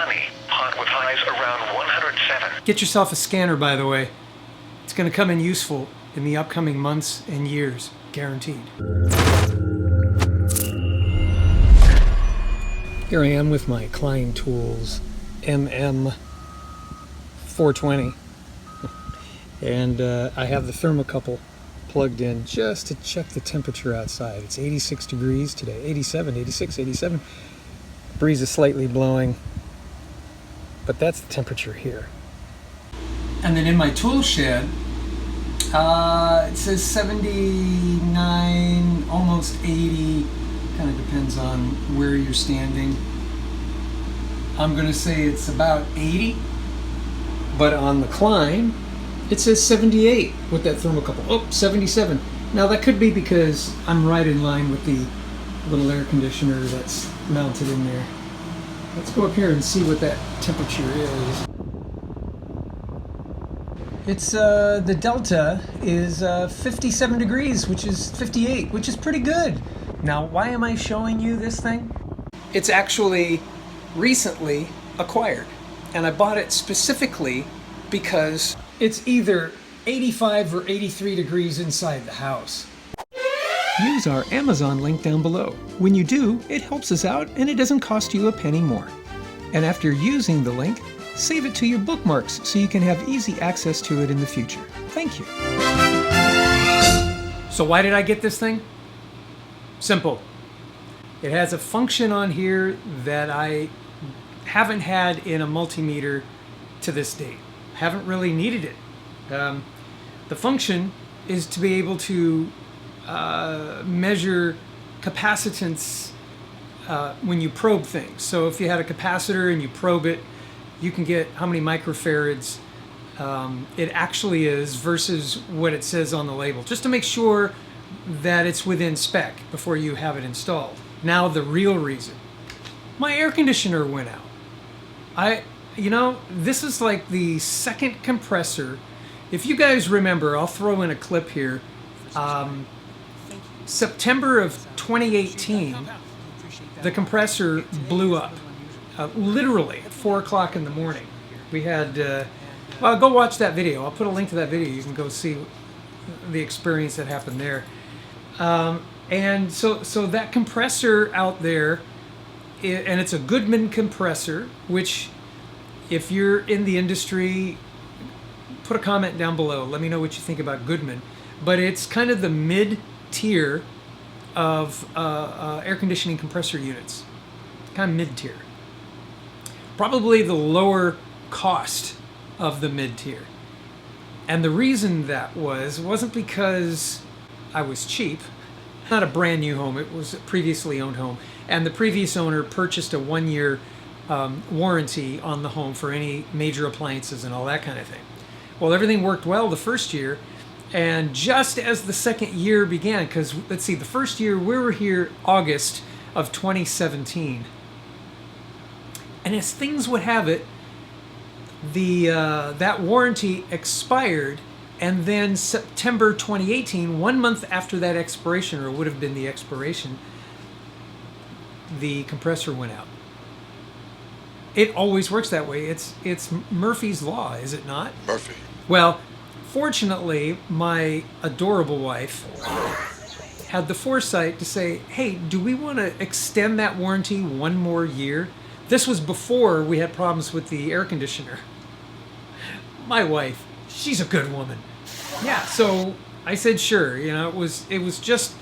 sunny, hot with highs around 107. Get yourself a scanner, by the way. It's going to come in useful in the upcoming months and years, guaranteed. Here I am with my Klein tools, MM420. And I have the thermocouple plugged in just to check the temperature outside. It's 86 degrees today, 87, 86, 87. Breeze is slightly blowing, but that's the temperature here. And then in my tool shed, it says 79, almost 80, kind of depends on where you're standing. I'm going to say it's about 80, but on the Klein, it says 78 with that thermocouple. Oh, 77. Now that could be because I'm right in line with the little air conditioner that's mounted in there. Let's go up here and see what that temperature is. It's the delta is 57 degrees, which is 58, which is pretty good. Now, why am I showing you this thing? It's actually recently acquired, and I bought it specifically because it's either 85 or 83 degrees inside the house. Use our Amazon link down below. When you do, it helps us out and it doesn't cost you a penny more. And after using the link, save it to your bookmarks so you can have easy access to it in the future. Thank you. So why did I get this thing? Simple. It has a function on here that I haven't had in a multimeter to this date. Haven't really needed it. The function is to be able to measure capacitance when you probe things. So if you had a capacitor and you probe it, you can get how many microfarads it actually is versus what it says on the label, just to make sure that it's within spec before you have it installed. Now the real reason. My air conditioner went out. This is like the second compressor. If you guys remember, I'll throw in a clip here. September of 2018, the compressor blew up. Literally at 4 o'clock in the morning. We had, go watch that video. I'll put a link to that video. You can go see the experience that happened there. And so that compressor out there, and it's a Goodman compressor, which if you're in the industry, put a comment down below. Let me know what you think about Goodman. But it's kind of the mid-tier of air conditioning compressor units. Kind of mid-tier. Probably the lower cost of the mid-tier. And the reason that wasn't because I was cheap. Not a brand new home, it was a previously owned home. And the previous owner purchased a 1-year warranty on the home for any major appliances and all that kind of thing. Well, everything worked well the first year, and just as the second year began, because let's see, the first year we were here August of 2017, and as things would have it, that warranty expired, and then September 2018, 1 month after that expiration, or would have been the expiration, the compressor went out. It always works that way. It's Murphy's Law, is it not? Murphy. Well, fortunately, my adorable wife had the foresight to say, hey, do we want to extend that warranty 1 more year? This was before we had problems with the air conditioner. My wife, she's a good woman. Yeah, so I said sure. It was just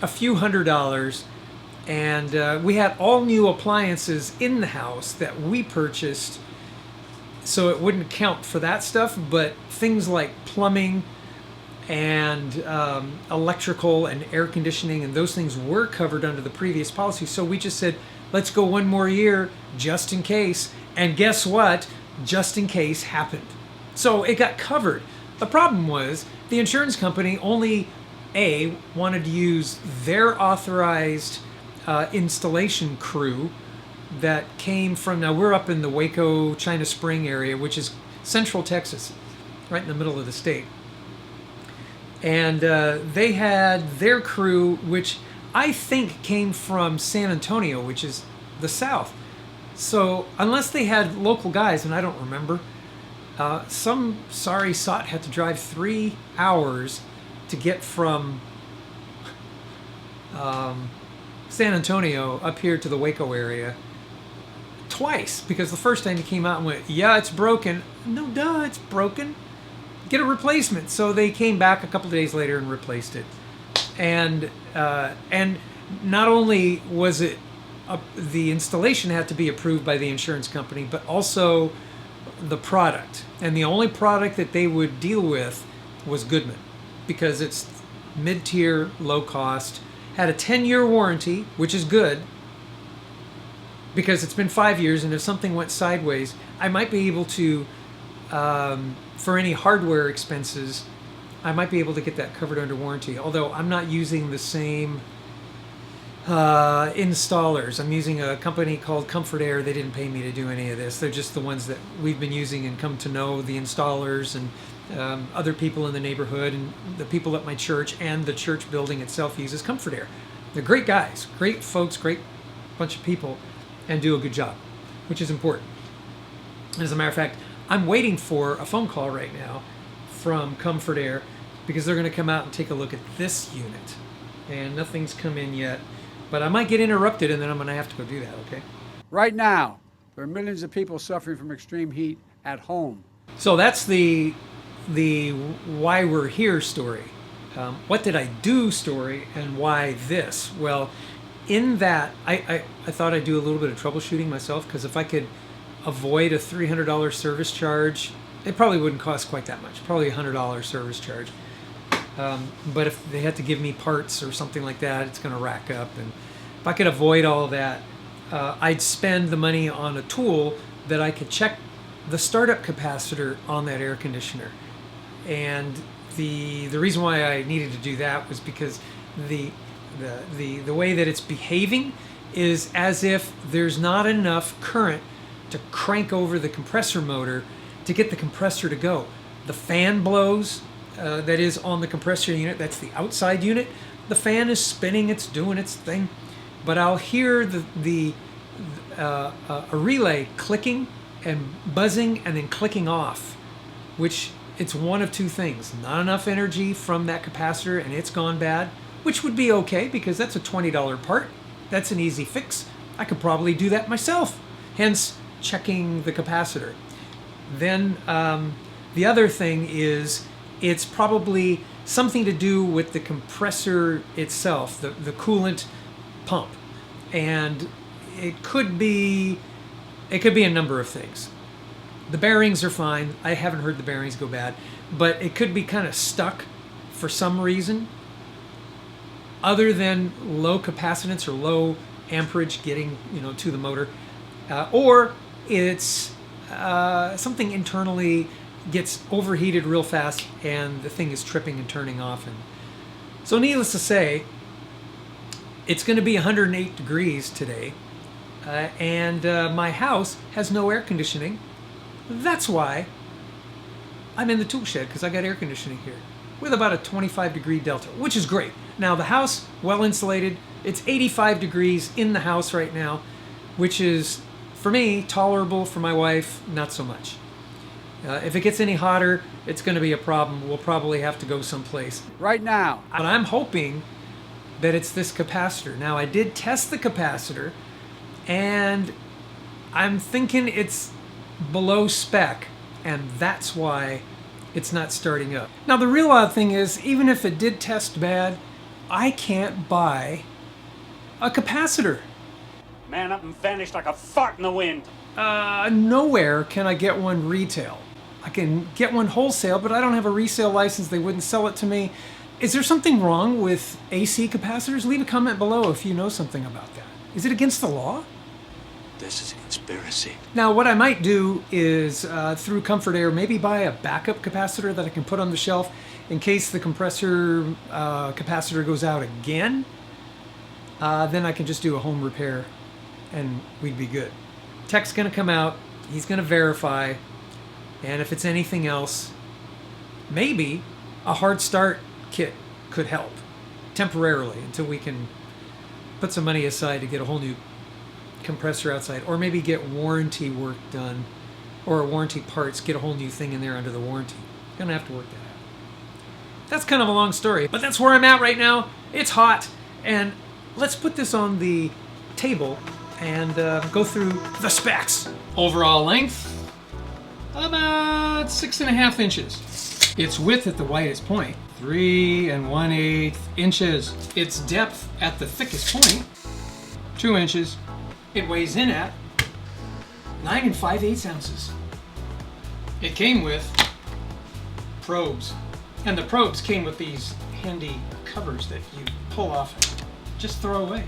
a few $100s. And we had all new appliances in the house that we purchased, so it wouldn't count for that stuff, but things like plumbing and electrical and air conditioning and those things were covered under the previous policy. So we just said, let's go 1 more year just in case. And guess what? Just in case happened. So it got covered. The problem was the insurance company only, wanted to use their authorized installation crew that came from, now we're up in the Waco, China Spring area, which is central Texas, right in the middle of the state. And they had their crew, which I think came from San Antonio, which is the south. So unless they had local guys, and I don't remember, some sorry sot had to drive 3 hours to get from San Antonio up here to the Waco area twice, because the first time he came out and went, yeah, it's broken. No, duh, it's broken. Get a replacement. So they came back a couple of days later and replaced it. And not only was it the installation had to be approved by the insurance company, but also the product. And the only product that they would deal with was Goodman, because it's mid-tier, low cost, had a 10-year warranty, which is good, because it's been 5 years, and if something went sideways, I might be able to, for any hardware expenses, I might be able to get that covered under warranty. Although I'm not using the same installers. I'm using a company called Comfort Air. They didn't pay me to do any of this. They're just the ones that we've been using and come to know, the installers and other people in the neighborhood, and the people at my church, and the church building itself uses Comfort Air. They're great guys, great folks, great bunch of people, and do a good job, which is important. As a matter of fact, I'm waiting for a phone call right now from Comfort Air, because they're going to come out and take a look at this unit. And nothing's come in yet, but I might get interrupted, and then I'm going to have to go do that, okay? Right now, there are millions of people suffering from extreme heat at home. So that's the why we're here story. What did I do story, and why this? Well, in that, I thought I'd do a little bit of troubleshooting myself, because if I could avoid a $300 service charge, it probably wouldn't cost quite that much, probably a $100 service charge. But if they had to give me parts or something like that, it's going to rack up. And if I could avoid all that, I'd spend the money on a tool that I could check the startup capacitor on that air conditioner. And the reason why I needed to do that was because the way that it's behaving is as if there's not enough current to crank over the compressor motor to get the compressor to go. The fan blows, that is on the compressor unit, that's the outside unit. The fan is spinning, it's doing its thing, but I'll hear a relay clicking and buzzing and then clicking off, which it's one of two things. Not enough energy from that capacitor and it's gone bad, which would be okay because that's a $20 part. That's an easy fix. I could probably do that myself, hence checking the capacitor. Then the other thing is it's probably something to do with the compressor itself, the coolant pump. And it could be a number of things. The bearings are fine. I haven't heard the bearings go bad, but it could be kind of stuck for some reason other than low capacitance or low amperage getting, to the motor, or it's something internally gets overheated real fast and the thing is tripping and turning off. And so needless to say, it's going to be 108 degrees today, and my house has no air conditioning. That's why I'm in the tool shed, because I got air conditioning here with about a 25 degree delta, which is great. Now the house, well insulated, it's 85 degrees in the house right now, which is, for me, tolerable. For my wife, not so much. If it gets any hotter, it's going to be a problem. We'll probably have to go someplace. Right now. But I'm hoping that it's this capacitor. Now, I did test the capacitor, and I'm thinking it's below spec, and that's why it's not starting up. Now, the real odd thing is, even if it did test bad, I can't buy a capacitor. Man up and vanished like a fart in the wind. Nowhere can I get one retail. I can get one wholesale, but I don't have a resale license. They wouldn't sell it to me. Is there something wrong with AC capacitors? Leave a comment below if you know something about that. Is it against the law? This is a conspiracy. Now, what I might do is, through Comfort Air, maybe buy a backup capacitor that I can put on the shelf in case the compressor capacitor goes out again. Then I can just do a home repair and we'd be good. Tech's going to come out, he's going to verify, and if it's anything else, maybe a hard start kit could help temporarily until we can put some money aside to get a whole new compressor outside, or maybe get warranty work done, or warranty parts, get a whole new thing in there under the warranty. You're gonna have to work that out. That's kind of a long story, but that's where I'm at right now. It's hot, and let's put this on the table and go through the specs. Overall length, about 6.5 inches. Its width at the widest point, 3 1/8 inches. Its depth at the thickest point, 2 inches. It weighs in at 9 5/8 ounces. It came with probes, and the probes came with these handy covers that you pull off and just throw away.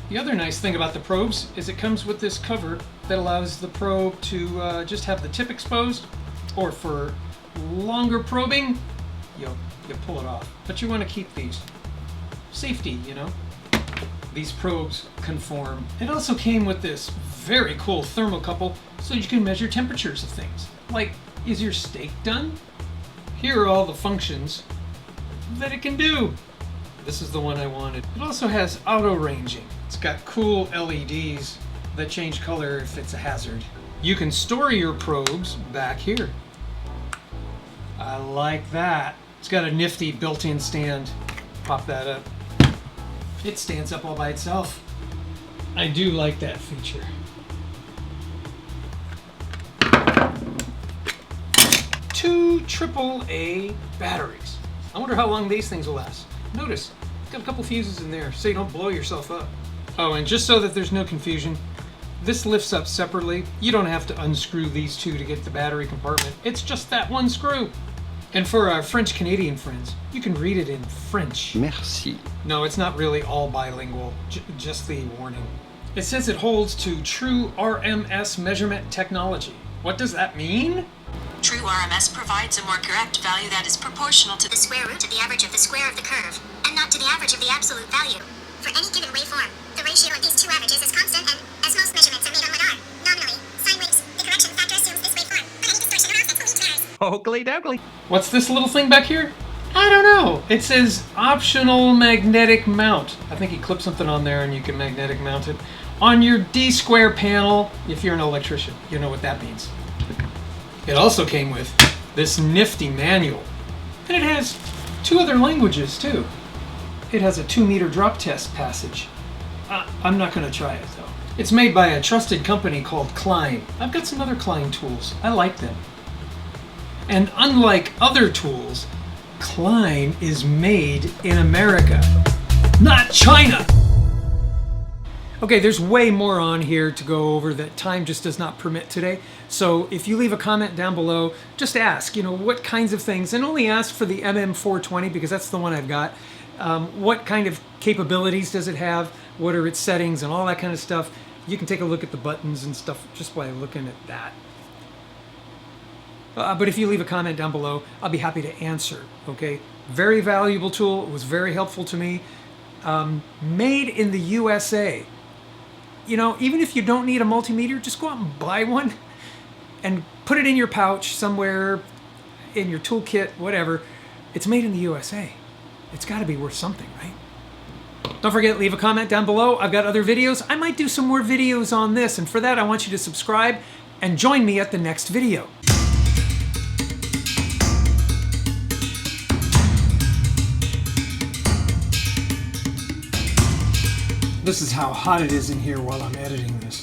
The other nice thing about the probes is it comes with this cover that allows the probe to just have the tip exposed, or for longer probing, you pull it off. But you want to keep these. Safety, you know. These probes conform. It also came with this very cool thermocouple so you can measure temperatures of things. Like, is your steak done? Here are all the functions that it can do. This is the one I wanted. It also has auto ranging. It's got cool LEDs that change color if it's a hazard. You can store your probes back here. I like that. It's got a nifty built-in stand. Pop that up. It stands up all by itself. I do like that feature. Two AAA batteries. I wonder how long these things will last. Notice, it's got a couple fuses in there so you don't blow yourself up. Oh, and just so that there's no confusion, this lifts up separately. You don't have to unscrew these two to get the battery compartment. It's just that one screw. And for our French-Canadian friends, you can read it in French. Merci. No, it's not really all bilingual, just the warning. It says it holds to true RMS measurement technology. What does that mean? True RMS provides a more correct value that is proportional to the square root of the average of the square of the curve, and not to the average of the absolute value. For any given waveform, the ratio of these two averages is constant, and as most measurements are made on radar, nominally, sine waves, the correction factor assumes this waveform, but any distortion or offset will need to Oakley dokley. What's this little thing back here? I don't know. It says optional magnetic mount. I think you clip something on there and you can magnetic mount it on your D-square panel. If you're an electrician, you know what that means. It also came with this nifty manual, and it has 2 other languages too. It has a 2-meter drop test passage. I'm not going to try it though. It's made by a trusted company called Klein. I've got some other Klein tools. I like them. And unlike other tools, Klein is made in America, not China. Okay, there's way more on here to go over that time just does not permit today. So if you leave a comment down below, just ask, what kinds of things, and only ask for the MM420 because that's the one I've got. What kind of capabilities does it have? What are its settings and all that kind of stuff? You can take a look at the buttons and stuff just by looking at that. But if you leave a comment down below, I'll be happy to answer, okay? Very valuable tool. It was very helpful to me. Made in the USA. Even if you don't need a multimeter, just go out and buy one and put it in your pouch somewhere, in your toolkit, whatever. It's made in the USA. It's got to be worth something, right? Don't forget, leave a comment down below. I've got other videos. I might do some more videos on this, and for that, I want you to subscribe and join me at the next video. This is how hot it is in here while I'm editing this.